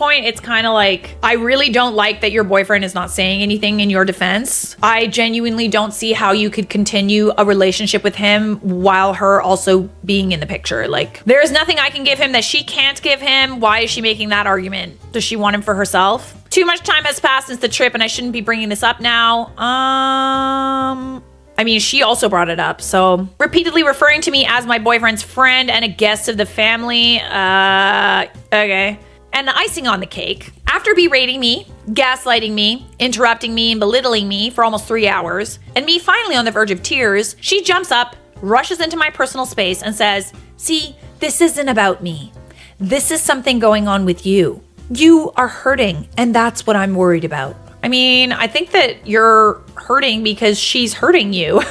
point, it's kind of like, I really don't like that your boyfriend is not saying anything in your defense. I genuinely don't see how you could continue a relationship with him while her also being in the picture. Like, there's nothing I can give him that she can't give him. Why is she making that argument? Does she want him for herself? Too much time has passed since the trip, and I shouldn't be bringing this up now. I mean, she also brought it up, so repeatedly referring to me as my boyfriend's friend and a guest of the family. Okay. And the icing on the cake, after berating me, gaslighting me, interrupting me, and belittling me for almost 3 hours, and me finally on the verge of tears, she jumps up, rushes into my personal space, and says, "See, this isn't about me. This is something going on with you. You are hurting, and that's what I'm worried about." I mean, I think that you're hurting because she's hurting you.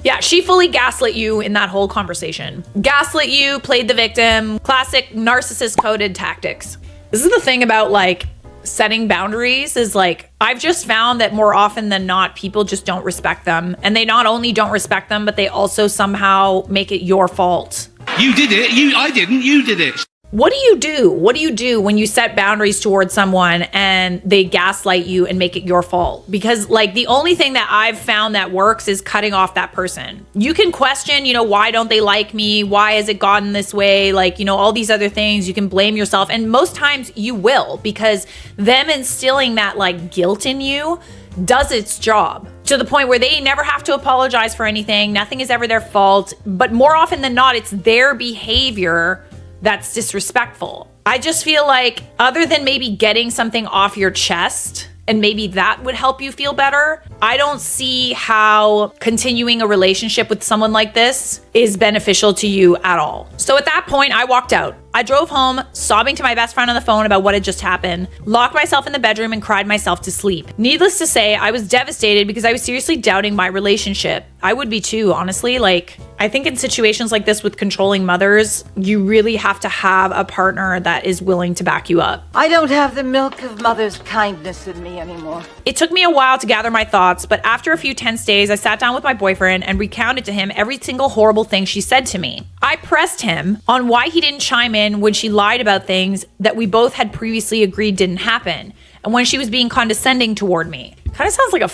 Yeah, she fully gaslit you in that whole conversation. Gaslit you, played the victim, classic narcissist-coded tactics. This is the thing about like setting boundaries is like, I've just found that more often than not, people just don't respect them. And they not only don't respect them, but they also somehow make it your fault. You did it. I didn't. You did it. What do you do? What do you do when you set boundaries towards someone and they gaslight you and make it your fault? Because like the only thing that I've found that works is cutting off that person. You can question, why don't they like me? Why has it gotten this way? Like, all these other things. You can blame yourself. And most times you will, because them instilling that like guilt in you does its job to the point where they never have to apologize for anything. Nothing is ever their fault. But more often than not, it's their behavior that's disrespectful. I just feel like other than maybe getting something off your chest, and maybe that would help you feel better, I don't see how continuing a relationship with someone like this is beneficial to you at all. So at that point, I walked out. I drove home, sobbing to my best friend on the phone about what had just happened, locked myself in the bedroom and cried myself to sleep. Needless to say, I was devastated because I was seriously doubting my relationship. I would be too, honestly. Like, I think in situations like this with controlling mothers, you really have to have a partner that is willing to back you up. I don't have the milk of mother's kindness in me anymore. It took me a while to gather my thoughts, but after a few tense days, I sat down with my boyfriend and recounted to him every single horrible thing she said to me. I pressed him on why he didn't chime in when she lied about things that we both had previously agreed didn't happen, and when she was being condescending toward me. Kind of sounds like a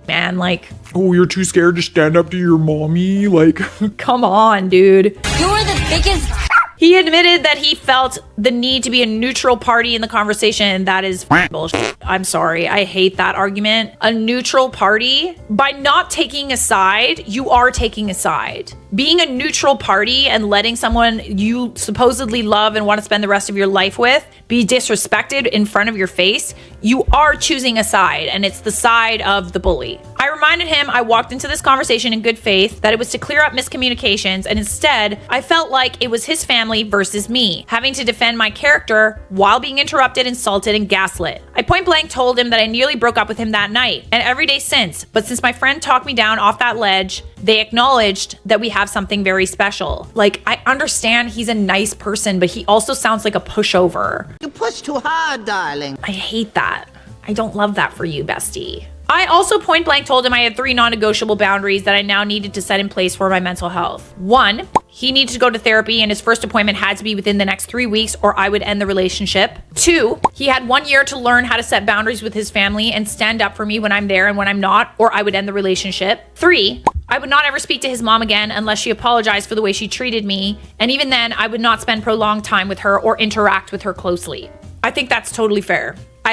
man, like, oh, you're too scared to stand up to your mommy? Like, come on, dude. You're the biggest. He admitted that he felt the need to be a neutral party in the conversation. That is bullshit. I'm sorry. I hate that argument. A neutral party? By not taking a side, you are taking a side. Being a neutral party and letting someone you supposedly love and want to spend the rest of your life with be disrespected in front of your face, you are choosing a side, and it's the side of the bully. I reminded him I walked into this conversation in good faith, that it was to clear up miscommunications, and instead, I felt like it was his family versus me, having to defend my character while being interrupted, insulted, and gaslit. I point blank told him that I nearly broke up with him that night, and every day since, but since my friend talked me down off that ledge, they acknowledged that we have something very special. Like, I understand he's a nice person, but he also sounds like a pushover. You push too hard, darling. I hate that. I don't love that for you, bestie. I also point blank told him I had 3 non-negotiable boundaries that I now needed to set in place for my mental health. 1, he needed to go to therapy and his first appointment had to be within the next 3 weeks or I would end the relationship. 2, he had 1 year to learn how to set boundaries with his family and stand up for me when I'm there and when I'm not, or I would end the relationship. 3, I would not ever speak to his mom again unless she apologized for the way she treated me, and even then, I would not spend prolonged time with her or interact with her closely. I think that's totally fair. I